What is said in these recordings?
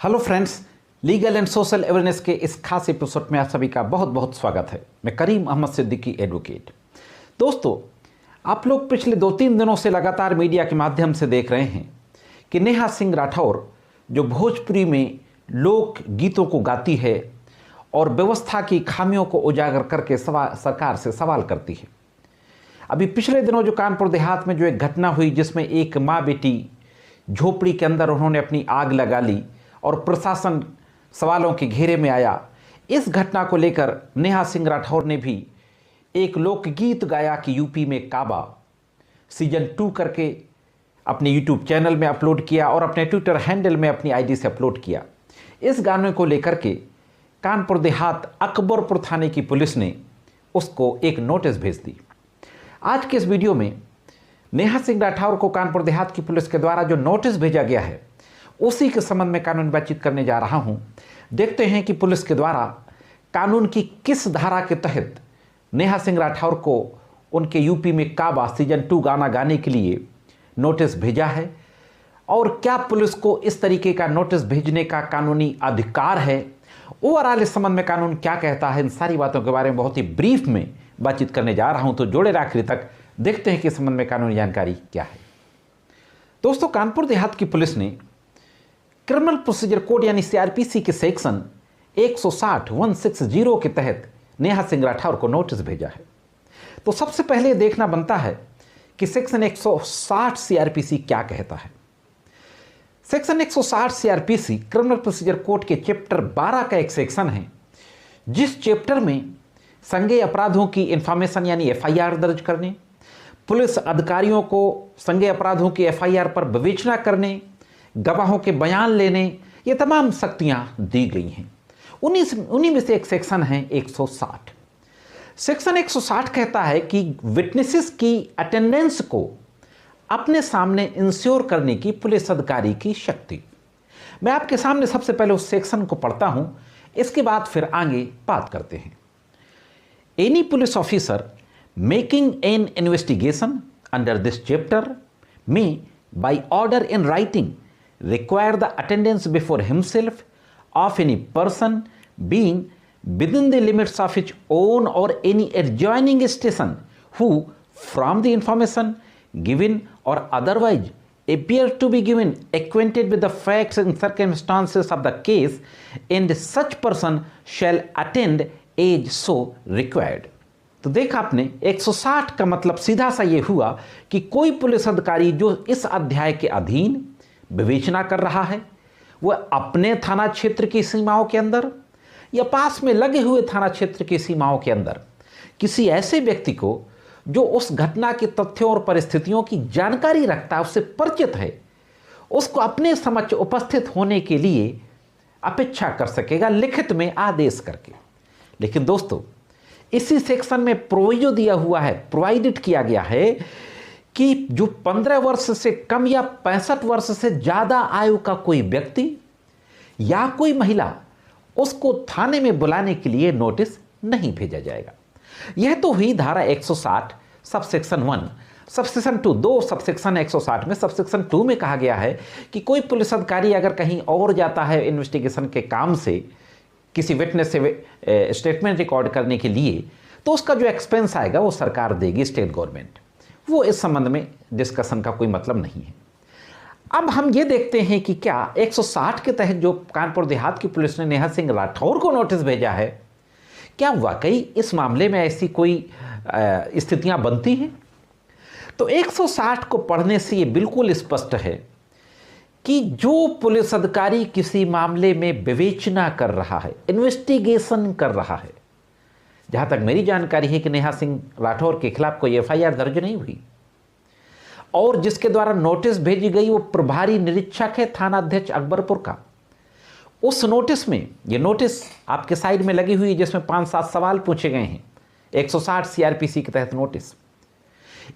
Hello friends, legal and social awareness के इस खास एपिसोड में आप सभी का बहुत बहुत स्वागत है। मैं करीम अहमद सिद्दीकी एडवोकेट। दोस्तों, आप लोग पिछले 2-3 दिनों से लगातार मीडिया के माध्यम से देख रहे हैं कि नेहा सिंह राठौर जो भोजपुरी में लोक गीतों को गाती है और व्यवस्था की खामियों को उजागर करके सरकार से सवाल करती है। अभी पिछले दिनों जो कानपुर देहात में जो एक घटना हुई जिसमें एक माँ बेटी झोपड़ी के अंदर उन्होंने अपनी आग लगा ली और प्रशासन सवालों के घेरे में आया, इस घटना को लेकर नेहा सिंह राठौर ने भी एक लोकगीत गाया कि यूपी में काबा सीजन 2 करके अपने यूट्यूब चैनल में अपलोड किया और अपने ट्विटर हैंडल में अपनी आईडी से अपलोड किया। इस गाने को लेकर के कानपुर देहात अकबरपुर थाने की पुलिस ने उसको एक नोटिस भेज दी। आज के इस वीडियो में नेहा सिंह राठौर को कानपुर देहात की पुलिस के द्वारा जो नोटिस भेजा गया है उसी के संबंध में कानूनी बातचीत करने जा रहा हूं। देखते हैं कि पुलिस के द्वारा कानून की किस धारा के तहत नेहा सिंह राठौर को उनके यूपी में काबा सीजन 2 गाना गाने के लिए नोटिस भेजा है और क्या पुलिस को इस तरीके का नोटिस भेजने का कानूनी अधिकार है। ओवरऑल इस संबंध में कानून क्या कहता है, इन सारी बातों के बारे में बहुत ही ब्रीफ में बातचीत करने जा रहा हूं, तो जोड़े आखिरी तक। देखते हैं कि इस संबंध में कानूनी जानकारी क्या है। दोस्तों, कानपुर देहात की पुलिस ने क्रिमिनल प्रोसीजर कोड यानी सीआरपीसी के सेक्शन 160 के तहत नेहा सिंह राठौर को नोटिस भेजा है। तो सबसे पहले देखना बनता है कि सेक्शन 160 सीआरपीसी क्या कहता है। Section 160 CrPC criminal procedure code के चैप्टर 12 का एक सेक्शन है, जिस चैप्टर में संज्ञेय अपराधों की इंफॉर्मेशन यानी एफआईआर दर्ज करने, पुलिस अधिकारियों को संज्ञेय अपराधों की एफआईआर पर विवेचना करने, गवाहों के बयान लेने, ये तमाम शक्तियां दी गई हैं। उन्हीं में से एक सेक्शन है 160। सेक्शन 160 कहता है कि विटनेसेस की अटेंडेंस को अपने सामने इंश्योर करने की पुलिस अधिकारी की शक्ति। मैं आपके सामने सबसे पहले उस सेक्शन को पढ़ता हूं, इसके बाद फिर आगे बात करते हैं। Any police officer making an investigation under this chapter may by order in writing require the attendance before himself of any person being within the limits of his own or any adjoining station who from the information given or otherwise appear to be given acquainted with the facts and circumstances of the case, and such person shall attend as so required। तो देखा आपने 160 का मतलब सीधा सा ये हुआ कि कोई पुलिस अधिकारी जो इस अध्याय के अधीन विवेचना कर रहा है वह अपने थाना क्षेत्र की सीमाओं के अंदर या पास में लगे हुए थाना क्षेत्र की सीमाओं के अंदर किसी ऐसे व्यक्ति को जो उस घटना के तथ्यों और परिस्थितियों की जानकारी रखता है, उससे परिचित है, उसको अपने समक्ष उपस्थित होने के लिए अपेक्षा कर सकेगा लिखित में आदेश करके। लेकिन दोस्तों, इसी सेक्शन में प्रोविजो दिया हुआ है, प्रोवाइडेड किया गया है कि जो 15 वर्ष से कम या 65 वर्ष से ज़्यादा आयु का कोई व्यक्ति या कोई महिला, उसको थाने में बुलाने के लिए नोटिस नहीं भेजा जाएगा। यह तो हुई धारा 160 सबसेक्शन 1। सबसेक्शन 2, 2 सबसेक्शन 160 में सबसेक्शन 2 में कहा गया है कि कोई पुलिस अधिकारी अगर कहीं और जाता है इन्वेस्टिगेशन के काम से, किसी विटनेस से स्टेटमेंट रिकॉर्ड करने के लिए, तो उसका जो एक्सपेंस आएगा वो सरकार देगी, स्टेट गवर्नमेंट। वो इस संबंध में डिस्कशन का कोई मतलब नहीं है। अब हम ये देखते हैं कि क्या 160 के तहत जो कानपुर देहात की पुलिस ने नेहा सिंह राठौर को नोटिस भेजा है, क्या वाकई इस मामले में ऐसी कोई स्थितियां बनती हैं। तो 160 को पढ़ने से ये बिल्कुल स्पष्ट है कि जो पुलिस अधिकारी किसी मामले में विवेचना कर रहा है, इन्वेस्टिगेशन कर रहा है, जहां तक मेरी जानकारी है कि नेहा सिंह राठौर के खिलाफ कोई एफआईआर दर्ज नहीं हुई और जिसके द्वारा नोटिस भेजी गई वो प्रभारी निरीक्षक है थाना अध्यक्ष अकबरपुर का। उस नोटिस में, ये नोटिस आपके साइड में लगी हुई है जिसमें 5-7 सवाल पूछे गए हैं, 160 सीआरपीसी के तहत नोटिस।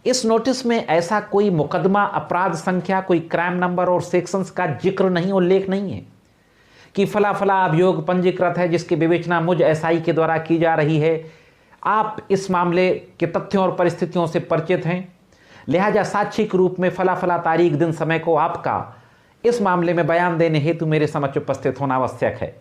इस नोटिस में ऐसा कोई मुकदमा, अपराध संख्या, कोई क्राइम नंबर और सेक्शंस का जिक्र नहीं, उल्लेख नहीं है कि फला फला अभियोग पंजीकृत है जिसकी विवेचना मुझ एसआई के द्वारा की जा रही है, आप इस मामले के तथ्यों और परिस्थितियों से परिचित हैं, लिहाजा साक्षी के रूप में फला फला तारीख दिन समय को आपका इस मामले में बयान देने हेतु मेरे समक्ष उपस्थित होना आवश्यक है।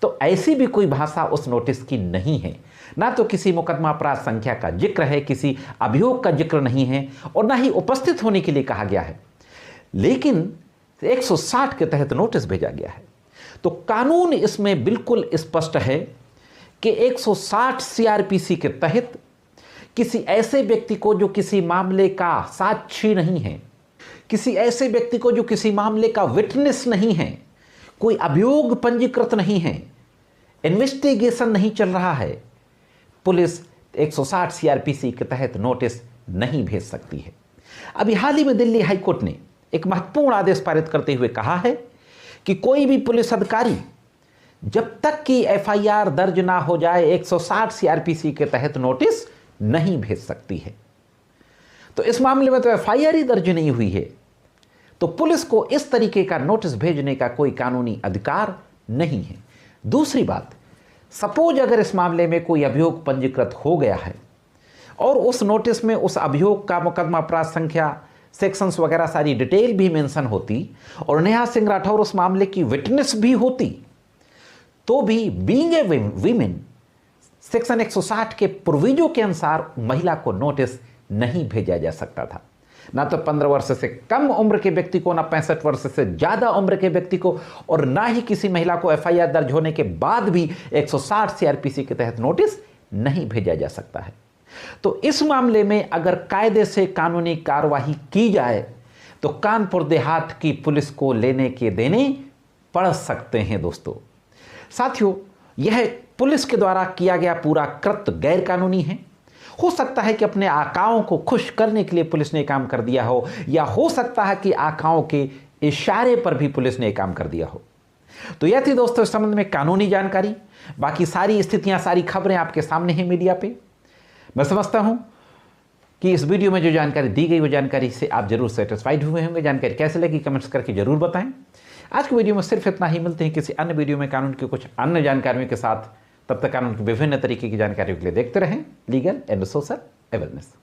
तो ऐसी भी कोई भाषा उस नोटिस की नहीं है। ना तो किसी मुकदमा अपराध संख्या का जिक्र है, किसी अभियोग का जिक्र नहीं है, और ना ही उपस्थित होने के लिए कहा गया है। लेकिन 160 के तहत नोटिस भेजा गया है। तो कानून इसमें बिल्कुल स्पष्ट है कि 160 सीआरपीसी के तहत किसी ऐसे व्यक्ति को जो किसी मामले का साक्षी नहीं है, किसी ऐसे व्यक्ति को जो किसी मामले का विटनेस नहीं है, कोई अभियोग पंजीकृत नहीं है, इन्वेस्टिगेशन नहीं चल रहा है, पुलिस 160 सीआरपीसी के तहत नोटिस नहीं भेज सकती है। अभी हाल ही में दिल्ली हाईकोर्ट ने एक महत्वपूर्ण आदेश पारित करते हुए कहा है कि कोई भी पुलिस अधिकारी जब तक कि एफआईआर दर्ज ना हो जाए 160 सीआरपीसी के तहत नोटिस नहीं भेज सकती है। तो इस मामले में तो एफआईआर ही दर्ज नहीं हुई है, तो पुलिस को इस तरीके का नोटिस भेजने का कोई कानूनी अधिकार नहीं है। दूसरी बात, सपोज अगर इस मामले में कोई अभियोग पंजीकृत हो गया है और उस नोटिस में उस अभियोग का मुकदमा अपराध संख्या, सेक्शंस वगैरह सारी डिटेल भी मेंशन होती और नेहा सिंह राठौर उस मामले की विटनेस भी होती, तो भी बीइंग ए वीमेन सेक्शन 160 के प्रोविजो के अनुसार महिला को नोटिस नहीं भेजा जा सकता था। ना तो 15 वर्ष से कम उम्र के व्यक्ति को, ना 65 वर्ष से ज़्यादा उम्र के व्यक्ति को, और ना ही किसी महिला को एफआईआर दर्ज होने के बाद भी 160 सीआरपीसी के तहत नोटिस नहीं भेजा जा सकता है। तो इस मामले में अगर कायदे से कानूनी कार्रवाई की जाए तो कानपुर देहात की पुलिस को लेने के देने पड़ सकते हैं। दोस्तों साथियों, यह पुलिस के द्वारा किया गया पूरा कृत्य गैर कानूनी है। हो सकता है कि अपने आकाओं को खुश करने के लिए पुलिस ने काम कर दिया हो, या हो सकता है कि आकाओं के इशारे पर भी पुलिस ने काम कर दिया हो। तो यह थी दोस्तों इस संबंध में कानूनी जानकारी। बाकी सारी स्थितियां, सारी खबरें आपके सामने हैं मीडिया पे। मैं समझता हूं कि इस वीडियो में जो जानकारी दी गई वो जानकारी से आप जरूर सेटिस्फाइड हुए होंगे। जानकारी कैसे लगी कमेंट्स करके जरूर बताएं। आज की वीडियो में सिर्फ इतना ही। मिलते हैं किसी अन्य वीडियो में कानून की कुछ अन्य जानकारियों के साथ। तब तक कानून की विभिन्न तरीके की जानकारियों के लिए देखते रहें लीगल एंड सोशल अवेयरनेस।